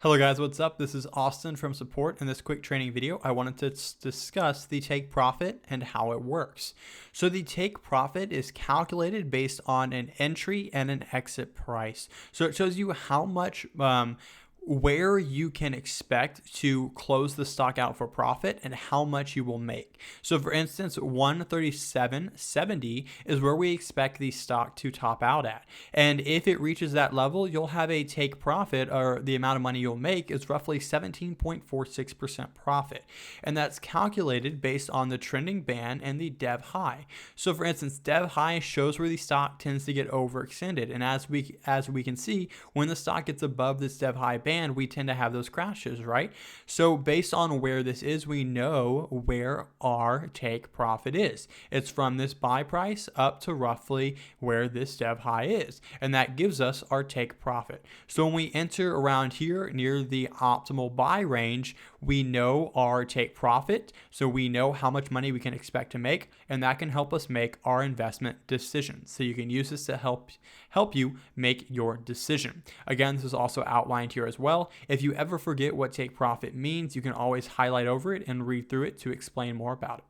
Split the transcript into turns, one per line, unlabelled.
Hello guys, what's up? This is Austin from Support. In this quick training video, I wanted to discuss the take profit and how it works. So the take profit is calculated based on an entry and an exit price. So it shows you how much where you can expect to close the stock out for profit and how much you will make. So for instance, 137.70 is where we expect the stock to top out at. And if it reaches that level, you'll have a take profit, or the amount of money you'll make is roughly 17.46% profit. And that's calculated based on the trending band and the dev high. So for instance, dev high shows where the stock tends to get overextended. And as we can see, when the stock gets above this dev high band, we tend to have those crashes, right? So based on where this is, we know where our take profit is. It's from this buy price up to roughly where this dev high is. And that gives us our take profit. So when we enter around here near the optimal buy range, we know our take profit. So we know how much money we can expect to make, and that can help us make our investment decisions. So you can use this to help you make your decision. Again, this is also outlined here as well. If you ever forget what take profit means, you can always highlight over it and read through it to explain more about it.